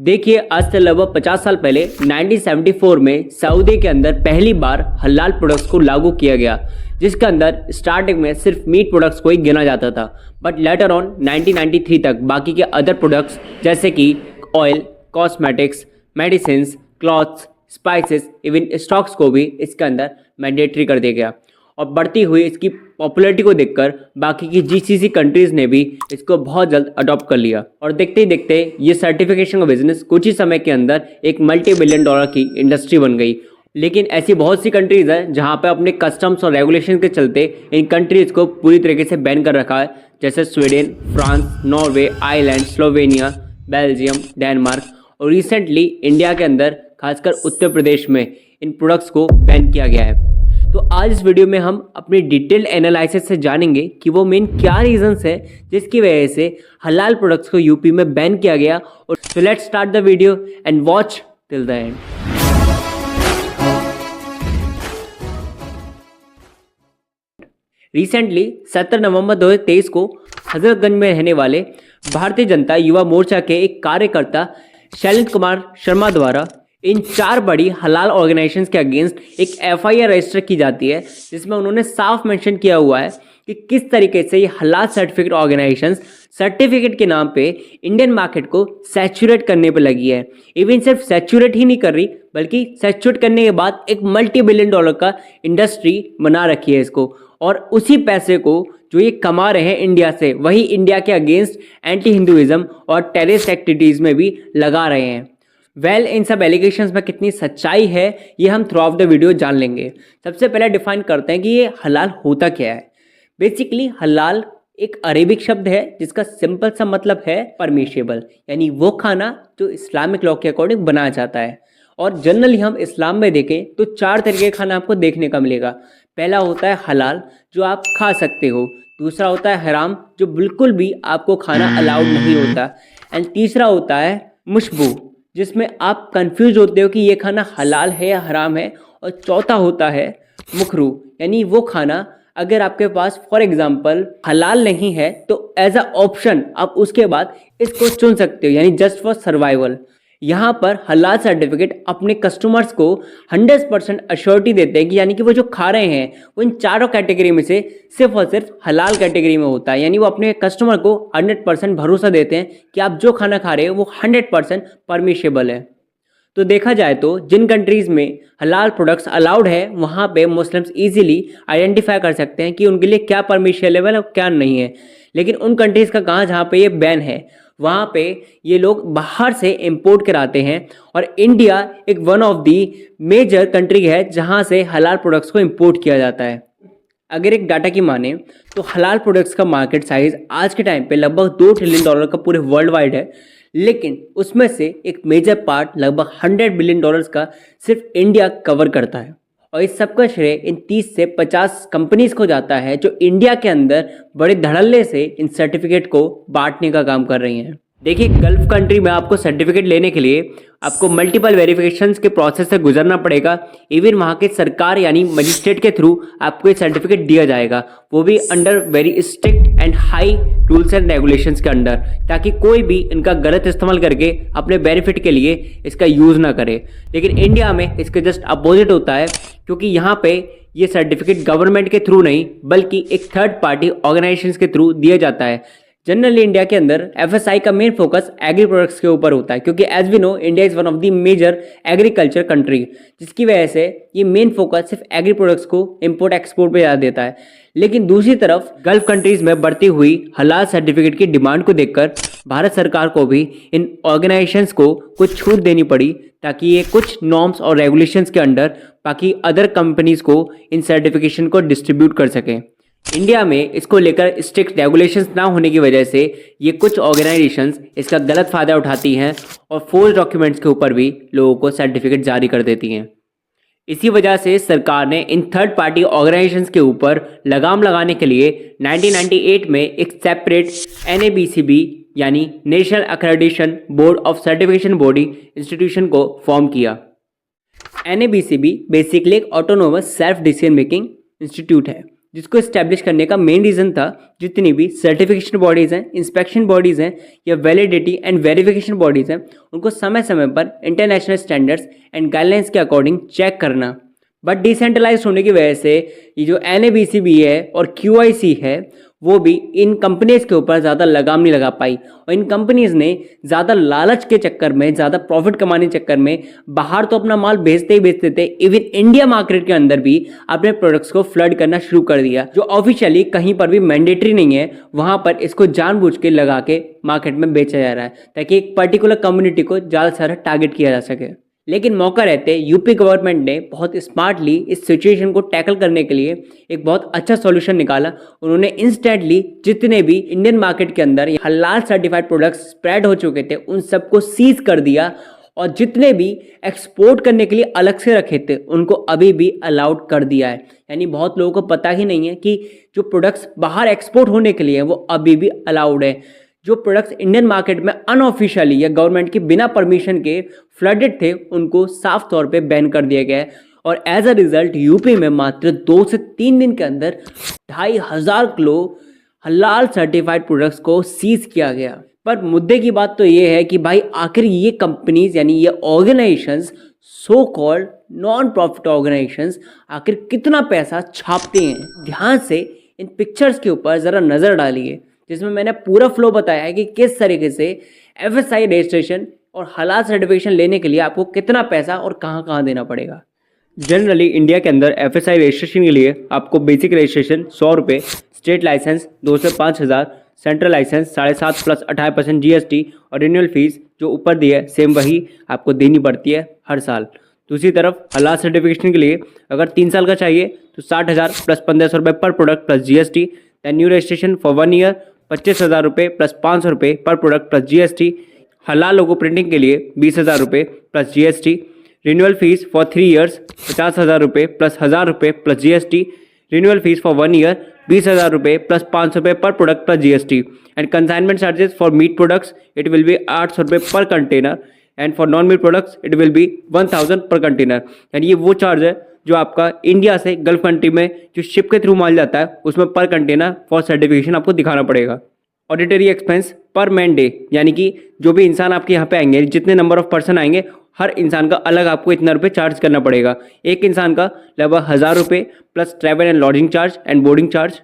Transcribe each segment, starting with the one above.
देखिए, आज से लगभग 50 साल पहले 1974 में सऊदी के अंदर पहली बार हलाल प्रोडक्ट्स को लागू किया गया, जिसके अंदर स्टार्टिंग में सिर्फ मीट प्रोडक्ट्स को ही गिना जाता था। बट लेटर ऑन 1993 तक बाकी के अदर प्रोडक्ट्स जैसे कि oil, cosmetics, medicine, clothes, spices, even stocks को भी इसके अंदर मैंडेटरी कर दिया गया। और बढ़ती हुई इसकी पॉपुलैरिटी को देखकर बाकी की जीसीसी कंट्रीज़ ने भी इसको बहुत जल्द अडॉप्ट कर लिया और देखते ही देखते ये सर्टिफिकेशन का बिजनेस कुछ ही समय के अंदर एक मल्टी बिलियन डॉलर की इंडस्ट्री बन गई। लेकिन ऐसी बहुत सी कंट्रीज़ हैं जहां पे अपने कस्टम्स और रेगुलेशन के चलते इन कंट्रीज़ को पूरी तरीके से बैन कर रखा है, जैसे Sweden, France, Norway, Ireland, Slovenia, Belgium, Denmark और रिसेंटली इंडिया के अंदर खासकर उत्तर प्रदेश में इन प्रोडक्ट्स को बैन किया गया है। तो आज इस वीडियो में हम अपनी डिटेल्ड एनालिसिस से जानेंगे कि वो मेन क्या रीजंस है जिसकी वजह से हलाल प्रोडक्ट्स को यूपी में बैन किया गया। और so let's start the video and watch till the end. Recently 17 नवंबर 2023 को हजरतगंज में रहने वाले भारतीय जनता युवा मोर्चा के एक कार्यकर्ता शैलेंद्र कुमार शर्मा द्वारा इन 4 बड़ी हलाल ऑर्गेनाइजेशंस के अगेंस्ट एक एफआईआर रजिस्टर की जाती है, जिसमें उन्होंने साफ मेंशन किया हुआ है कि किस तरीके से ये हलाल सर्टिफिकेट ऑर्गेनाइजेशंस सर्टिफिकेट के नाम पे इंडियन मार्केट को सैचुरेट करने पे लगी है। इवन सिर्फ सैचुरेट ही नहीं कर रही बल्कि सैचुरेट करने के बाद एक मल्टी बिलियन डॉलर का इंडस्ट्री बना रखी है इसको, और उसी पैसे को जो ये कमा रहे हैं इंडिया से, वही इंडिया के अगेंस्ट एंटी हिंदुइज्म और टेररिस्ट एक्टिविटीज़ में भी लगा रहे हैं। इन सब एलिगेशंस में कितनी सच्चाई है ये हम थ्रू आउट द वीडियो जान लेंगे। सबसे पहले डिफाइन करते हैं कि ये हलाल होता क्या है। बेसिकली हलाल एक अरेबिक शब्द है जिसका सिंपल सा मतलब है परमिशेबल, यानी वो खाना जो इस्लामिक लॉ के अकॉर्डिंग बनाया जाता है। और जनरली हम इस्लाम में देखें तो 4 तरीके का खाना आपको देखने का मिलेगा। पहला होता है हलाल, जो आप खा सकते हो। दूसरा होता है हराम, जो बिल्कुल भी आपको खाना अलाउड नहीं होता। एंड तीसरा होता है मुशबू, जिसमें आप कंफ्यूज होते हो कि ये खाना हलाल है या हराम है। और चौथा होता है मुकरू, यानी वो खाना अगर आपके पास फॉर एग्जांपल हलाल नहीं है तो एज अ ऑप्शन आप उसके बाद इसको चुन सकते हो, यानी जस्ट फॉर सर्वाइवल। यहाँ पर हलाल सर्टिफिकेट अपने कस्टमर्स को 100% अश्योरिटी देते हैं कि यानी कि वो जो खा रहे हैं वो इन 4 कैटेगरी में से सिर्फ और सिर्फ हलाल कैटेगरी में होता है। यानी वो अपने कस्टमर को 100% भरोसा देते हैं कि आप जो खाना खा रहे हो वो 100% परमिशेबल है। तो देखा जाए तो जिन कंट्रीज़ में हलाल प्रोडक्ट्स अलाउड है वहाँ पे मुस्लिम्स इजीली आइडेंटिफाई कर सकते हैं कि उनके लिए क्या परमिशेबल है और क्या नहीं है। लेकिन उन कंट्रीज़ का कहाँ जहाँ पे ये बैन है वहाँ पे ये लोग बाहर से इंपोर्ट कराते हैं। और इंडिया एक one of the major country है जहाँ से हलाल प्रोडक्ट्स को इंपोर्ट किया जाता है। अगर एक डाटा की माने तो हलाल प्रोडक्ट्स का मार्केट साइज आज के टाइम पे लगभग $2 ट्रिलियन का पूरे वर्ल्ड वाइड है, लेकिन उसमें से एक मेजर पार्ट लगभग $100 बिलियन का सिर्फ इंडिया कवर करता है। और इस सब का श्रेय इन 30 से 50 कंपनीज को जाता है जो इंडिया के अंदर बड़े धड़ल्ले से इन सर्टिफिकेट को बांटने का काम कर रही हैं। देखिए, गल्फ कंट्री में आपको सर्टिफिकेट लेने के लिए आपको मल्टीपल वेरिफिकेशंस के प्रोसेस से गुजरना पड़ेगा। इवन वहाँ के सरकार यानी मजिस्ट्रेट के थ्रू आपको ये सर्टिफिकेट दिया जाएगा, वो भी under very strict and high rules and regulations के अंडर, ताकि कोई भी इनका गलत इस्तेमाल करके अपने बेनिफिट के लिए इसका यूज़ ना करे। लेकिन इंडिया में इसके जस्ट अपोजिट होता है, क्योंकि यहाँ पे ये सर्टिफिकेट गवर्नमेंट के थ्रू नहीं बल्कि एक थर्ड पार्टी ऑर्गेनाइजेशंस के थ्रू दिया जाता है। जनरली इंडिया के अंदर एफएसआई का मेन फोकस एग्री प्रोडक्ट्स के ऊपर होता है, क्योंकि as we know India is one of the major agriculture country, जिसकी वजह से ये मेन फोकस सिर्फ एग्री प्रोडक्ट्स को इंपोर्ट एक्सपोर्ट पे ज़्यादा देता है। लेकिन दूसरी तरफ गल्फ कंट्रीज़ में बढ़ती हुई हलाल सर्टिफिकेट की डिमांड को देखकर भारत सरकार को भी इन ऑर्गेनाइजेशंस को कुछ छूट देनी पड़ी, ताकि ये कुछ नॉर्म्स और रेगुलेशंस के अंडर बाकी अदर कंपनीज़ को इन सर्टिफिकेशन को डिस्ट्रीब्यूट कर सकें। इंडिया में इसको लेकर स्ट्रिक्ट रेगुलेशंस ना होने की वजह से ये कुछ ऑर्गेनाइजेशंस इसका गलत फ़ायदा उठाती हैं और फोर्स डॉक्यूमेंट्स के ऊपर भी लोगों को सर्टिफिकेट जारी कर देती हैं। इसी वजह से सरकार ने इन थर्ड पार्टी ऑर्गेनाइजेशंस के ऊपर लगाम लगाने के लिए 1998 में एक सेपरेट NABCB यानी national accreditation board of certification body institution को फॉर्म किया। NABCB बेसिकली एक autonomous self decision making institute है जिसको इस्टेब्लिश करने का मेन रीज़न था जितनी भी सर्टिफिकेशन बॉडीज़ हैं, इंस्पेक्शन बॉडीज़ हैं या वैलिडिटी एंड वेरिफिकेशन बॉडीज़ हैं, उनको समय समय पर इंटरनेशनल स्टैंडर्ड्स एंड गाइडलाइंस के अकॉर्डिंग चेक करना। बट डिसेंट्रलाइज होने की वजह से ये जो NABCB है और QIC है वो भी इन कंपनीज़ के ऊपर ज़्यादा लगाम नहीं लगा पाई, और इन कंपनीज़ ने ज़्यादा लालच के चक्कर में, ज़्यादा प्रॉफिट कमाने के चक्कर में बाहर तो अपना माल बेचते ही बेचते थे, इवन इंडिया मार्केट के अंदर भी अपने प्रोडक्ट्स को फ्लड करना शुरू कर दिया, जो ऑफिशियली कहीं पर भी मैंडेटरी नहीं है। वहाँ पर इसको जानबूझ के लगा के मार्केट में बेचा जा रहा है ताकि एक पर्टिकुलर कम्युनिटी को ज़्यादा सारा टारगेट किया जा सके। लेकिन मौका रहते यूपी गवर्नमेंट ने बहुत स्मार्टली इस सिचुएशन को टैकल करने के लिए एक बहुत अच्छा सॉल्यूशन निकाला। उन्होंने इंस्टेंटली जितने भी इंडियन मार्केट के अंदर हलाल सर्टिफाइड प्रोडक्ट्स स्प्रेड हो चुके थे उन सबको सीज कर दिया, और जितने भी एक्सपोर्ट करने के लिए अलग से रखे थे उनको अभी भी अलाउड कर दिया है। यानी बहुत लोगों को पता ही नहीं है कि जो प्रोडक्ट्स बाहर एक्सपोर्ट होने के लिए वो अभी भी अलाउड है। जो प्रोडक्ट्स इंडियन मार्केट में अनऑफिशियली या गवर्नमेंट के बिना परमिशन के फ्लडेड थे उनको साफ तौर पे बैन कर दिया गया है, और एज अ रिजल्ट यूपी में मात्र 2 से 3 दिन के अंदर 2,500 किलो हलाल सर्टिफाइड प्रोडक्ट्स को सीज किया गया। पर मुद्दे की बात तो ये है कि भाई आखिर ये कंपनीज यानी ये organisations, so called non profit organisations, आखिर कितना पैसा छापते हैं। ध्यान से इन पिक्चर्स के ऊपर ज़रा नज़र डालिए, जिसमें मैंने पूरा फ्लो बताया है कि किस तरीके से FSI रजिस्ट्रेशन और हलाल सर्टिफिकेशन लेने के लिए आपको कितना पैसा और कहाँ कहाँ देना पड़ेगा। जनरली इंडिया के अंदर FSI रजिस्ट्रेशन के लिए आपको बेसिक रजिस्ट्रेशन 100 रुपये, स्टेट लाइसेंस 2 से 5,000, सेंट्रल लाइसेंस 7.5 प्लस 28% GST और रिन्यूअल फीस जो ऊपर दी है सेम वही आपको देनी पड़ती है हर साल। दूसरी तरफ हलाल सर्टिफिकेशन के लिए अगर 3 साल का चाहिए तो 60,000 प्लस 1,500 रुपये पर product plus GST। Then new registration for 1 year 25,000 रुपये प्लस 500 रुपये पर प्रोडक्ट प्लस GST। हलाल लोगो प्रिंटिंग के लिए 20,000 रुपये plus GST। Renewal fees for 3 years 50,000 रुपये प्लस 1,000 रुपये plus GST। Renewal fees for 1 year 20,000 रुपये प्लस 500 रुपये पर product plus GST। And consignment charges for meat products it will be 800 रुपये पर container, and for non meat products it will be 1,000 पर container. यानी ये वो चार्ज है जो आपका इंडिया से गल्फ कंट्री में जो शिप के थ्रू माल जाता है उसमें पर कंटेनर फॉर सर्टिफिकेशन आपको दिखाना पड़ेगा। ऑडिटरी एक्सपेंस पर मैन डे, यानी कि जो भी इंसान आपके यहाँ पे आएंगे, जितने नंबर ऑफ पर्सन आएंगे, हर इंसान का अलग आपको इतना रुपये चार्ज करना पड़ेगा। एक इंसान का लगभग 1,000 रुपये plus travel and lodging charge and boarding charge.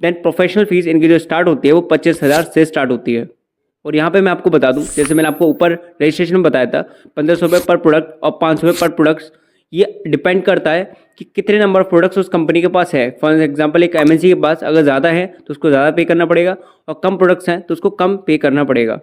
Then professional fees इनकी जो स्टार्ट होती है वो 25,000 से स्टार्ट होती है। और यहाँ पे मैं आपको बता दूँ, जैसे मैंने आपको ऊपर रजिस्ट्रेशन में बताया था 1,500 रुपये पर प्रोडक्ट और 500 रुपये पर प्रोडक्ट्स, ये डिपेंड करता है कि कितने नंबर ऑफ प्रोडक्ट्स उस कंपनी के पास है। फॉर एग्जांपल एक MNC के पास अगर ज़्यादा है तो उसको ज़्यादा पे करना पड़ेगा, और कम प्रोडक्ट्स हैं तो उसको कम पे करना पड़ेगा।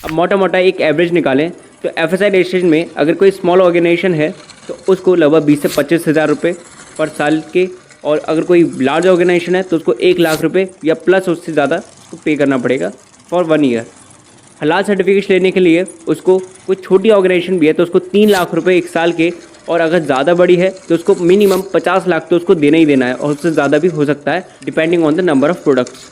अब मोटा मोटा एक एवरेज निकालें तो FSI रजिस्ट्रेशन में अगर कोई स्मॉल ऑर्गेनाइजेशन है तो उसको लगभग 20 से 25,000 रुपये पर साल के, और अगर कोई लार्ज ऑर्गेनाइजेशन है तो उसको 1,00,000 रुपये या प्लस उससे ज़्यादा उसको पे करना पड़ेगा फॉर 1 ईयर। हलाल सर्टिफिकेशन लेने के लिए उसको, कोई छोटी ऑर्गेनाइजेशन भी है तो उसको 3,00,000 रुपये 1 साल के, और अगर ज़्यादा बड़ी है तो उसको मिनिमम 50 लाख तो उसको देना ही देना है, और उससे ज़्यादा भी हो सकता है depending on the number of products.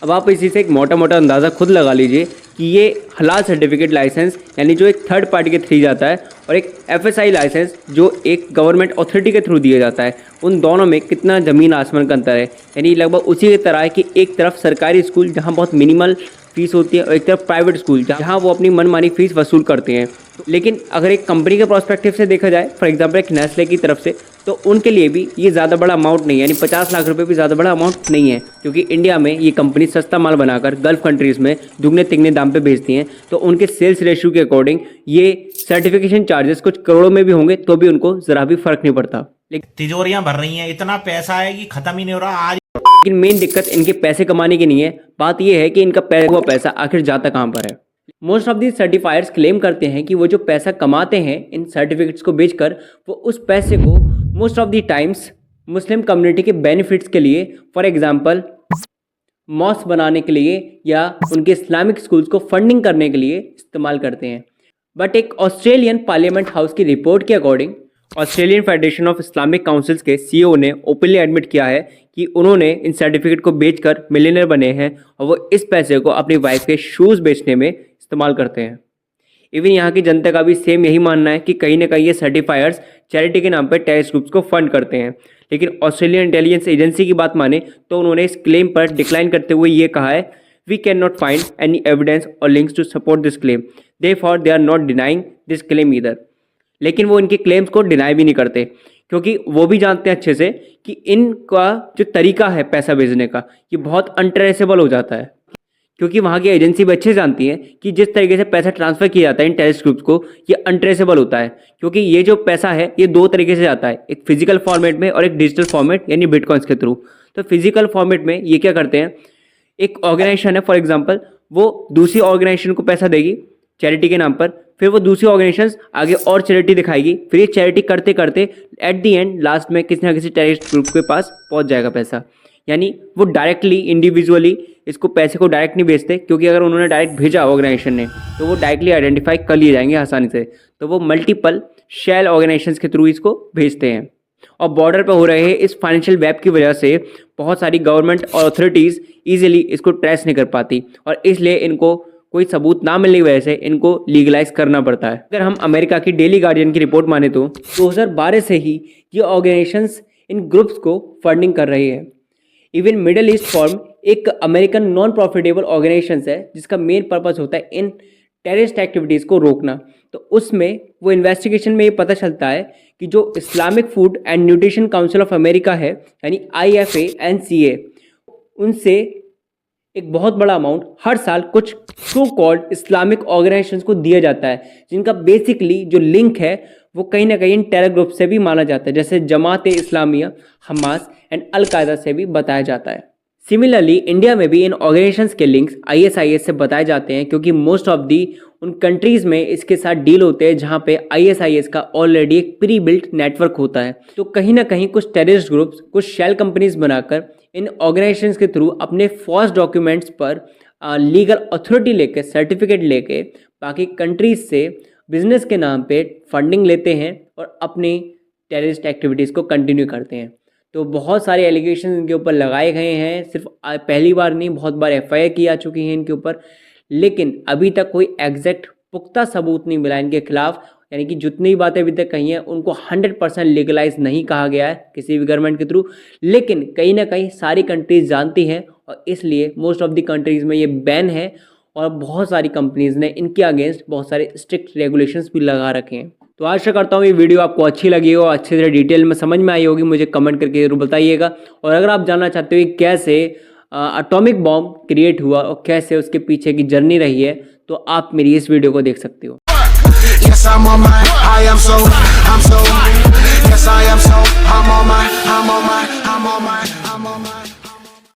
अब आप इसी से एक मोटा मोटा अंदाज़ा खुद लगा लीजिए कि ये हलाल सर्टिफिकेट लाइसेंस यानी जो एक थर्ड पार्टी के थ्रू जाता है, और एक FSI लाइसेंस जो एक गवर्नमेंट अथॉरिटी के थ्रू दिया जाता है, उन दोनों में कितना ज़मीन आसमान का अंतर है। यानी लगभग उसी की तरह है कि एक तरफ सरकारी स्कूल जहाँ बहुत मिनिमल फीस होती है और एक तरफ प्राइवेट स्कूल जहाँ वो अपनी मनमानी फीस वसूल करते हैं। लेकिन अगर एक कंपनी के प्रोस्पेक्टिव से देखा जाए, फॉर एग्जांपल एक नेस्ले की तरफ से, तो उनके लिए भी ये ज़्यादा बड़ा अमाउंट नहीं है, यानी 50 लाख रुपए भी ज़्यादा बड़ा अमाउंट नहीं है, क्योंकि इंडिया में ये कंपनी सस्ता माल बनाकर गल्फ कंट्रीज़ में दुगने तिगने दाम पे बेचती हैं। तो उनके सेल्स रेशियो के अकॉर्डिंग ये सर्टिफिकेशन चार्जेस कुछ करोड़ों में भी होंगे तो भी उनको ज़रा भी फर्क नहीं पड़ता। लेकिन तिजोरियां भर रही हैं, इतना पैसा है कि खत्म ही नहीं हो रहा। आज लेकिन मेन दिक्कत इनके पैसे कमाने की नहीं है, बात यह है कि इनका हुआ पैसा आखिर जाता कहाँ पर है। मोस्ट ऑफ दी सर्टिफायर्स क्लेम करते हैं कि वो जो पैसा कमाते हैं इन सर्टिफिकेट्स को बेचकर, वो उस पैसे को most of the times Muslim community के बेनिफिट्स के लिए, फॉर एग्जांपल मॉस्क बनाने के लिए या उनके इस्लामिक स्कूल्स को फंडिंग करने के लिए इस्तेमाल करते हैं। बट एक ऑस्ट्रेलियन पार्लियामेंट हाउस की रिपोर्ट के according Australian federation of Islamic councils के CEO ने ओपनली एडमिट किया है कि उन्होंने इन सर्टिफिकेट को बेचकर मिलियनर बने हैं, और वो इस पैसे को अपनी वाइफ के शूज़ बेचने में इस्तेमाल करते हैं। इवन यहाँ की जनता का भी सेम यही मानना है कि कहीं ना कहीं ये सर्टिफायर्स चैरिटी के नाम पर टेररिस्ट ग्रुप्स को फंड करते हैं। लेकिन ऑस्ट्रेलियन इंटेलिजेंस एजेंसी की बात माने तो उन्होंने इस क्लेम पर डिक्लाइन करते हुए ये कहा है, we can not find any evidence और links to support this claim, therefore they are not denying this claim either. लेकिन वो इनके क्लेम्स को डिनाई भी नहीं करते, क्योंकि वो भी जानते हैं अच्छे से कि इनका जो तरीका है पैसा भेजने का ये बहुत अनट्रेसेबल हो जाता है, क्योंकि वहाँ की एजेंसी भी अच्छे जानती है कि जिस तरीके से पैसा ट्रांसफ़र किया जाता है इन टेररिस्ट ग्रुप्स को ये अनट्रेसेबल होता है। क्योंकि ये जो पैसा है ये दो तरीके से जाता है, एक फिजिकल फॉर्मेट में और एक डिजिटल फॉर्मेट यानी बिटकॉइंस के थ्रू। तो फिजिकल फॉर्मेट में ये क्या करते हैं, एक ऑर्गेनाइजेशन है फॉर एग्जांपल, वो दूसरी ऑर्गेनाइजेशन को पैसा देगी चैरिटी के नाम पर, फिर वो दूसरी ऑर्गेनाइजेशन आगे और चैरिटी दिखाएगी, फिर ये चैरिटी करते करते एट दी एंड लास्ट में किसी ना किसी टेररिस्ट ग्रुप के पास पहुंच जाएगा पैसा। यानी वो डायरेक्टली इंडिविजुअली इसको पैसे को डायरेक्ट नहीं भेजते, क्योंकि अगर उन्होंने डायरेक्ट भेजा ऑर्गेनाइजेशन ने तो वो डायरेक्टली आइडेंटिफाई कर लिए जाएंगे आसानी से। तो वो मल्टीपल शेल ऑर्गेनाइजेशंस के थ्रू इसको भेजते हैं। और बॉर्डर पर हो रहे इस फाइनेंशियल वेब की वजह से बहुत सारी गवर्नमेंट और अथॉरिटीज़ ईजिली इसको ट्रेस नहीं कर पाती, और इसलिए इनको कोई सबूत ना मिलने की वजह से इनको लीगलाइज करना पड़ता है। अगर हम अमेरिका की डेली गार्डियन की रिपोर्ट माने तो 2012 से ही ये ऑर्गेनाइजेशंस इन ग्रुप्स को फंडिंग कर रही है। इवन मिडल ईस्ट फॉर्म एक अमेरिकन नॉन प्रॉफिटेबल ऑर्गेनाइजेशन है जिसका मेन पर्पस होता है इन टेररिस्ट एक्टिविटीज़ को रोकना। तो उसमें वो इन्वेस्टिगेशन में ये पता चलता है कि जो Islamic food and nutrition council of America है यानी IFANCA, उनसे एक बहुत बड़ा अमाउंट हर साल कुछ सो कॉल्ड इस्लामिक ऑर्गेनाइजेशंस को दिया जाता है, जिनका बेसिकली जो लिंक है वो कहीं ना कहीं इन टेरर ग्रुप से भी माना जाता है, जैसे जमात इस्लामिया, हमास एंड अल कायदा से भी बताया जाता है। सिमिलरली इंडिया में भी इन ऑर्गेनाइजेशंस के लिंक्स ISIS से बताए जाते हैं, क्योंकि मोस्ट ऑफ दी उन कंट्रीज़ में इसके साथ डील होते हैं जहाँ पे ISIS का ऑलरेडी एक प्री बिल्ट नेटवर्क होता है। तो कहीं ना कहीं कुछ टेररिस्ट ग्रुप्स कुछ शेल कंपनीज बनाकर इन ऑर्गेनाइजेशंस के थ्रू अपने फॉल्स डॉक्यूमेंट्स पर लीगल अथॉरिटी लेके सर्टिफिकेट लेके बाकी कंट्रीज से बिजनेस के नाम पे फंडिंग लेते हैं और अपनी टेररिस्ट एक्टिविटीज़ को कंटिन्यू करते हैं। तो बहुत सारे एलिगेशन इनके ऊपर लगाए गए हैं, सिर्फ पहली बार नहीं बहुत बार FIR की आ चुकी हैं इनके ऊपर, लेकिन अभी तक कोई एग्जैक्ट पुख्ता सबूत नहीं मिला इनके खिलाफ। यानी कि जितनी भी बातें अभी तक कही हैं उनको 100% लीगलाइज नहीं कहा गया है किसी भी गवर्नमेंट के थ्रू, लेकिन कहीं ना कहीं सारी कंट्रीज जानती हैं और इसलिए मोस्ट ऑफ द कंट्रीज़ में ये बैन है, और बहुत सारी कंपनीज़ ने इनके अगेंस्ट बहुत सारे स्ट्रिक्ट रेगुलेशंस भी लगा रखे हैं। तो आशा करता हूँ ये वीडियो आपको अच्छी लगी हो, अच्छे से डिटेल में समझ में आई होगी, मुझे कमेंट करके जरूर बताइएगा। और अगर आप जानना चाहते हो कि कैसे एटॉमिक बॉम्ब क्रिएट हुआ और कैसे उसके पीछे की जर्नी रही है, तो आप मेरी इस वीडियो को देख सकते हो। Yes, I'm on my, I'm so, yes, I am so, I'm on my, I'm on my.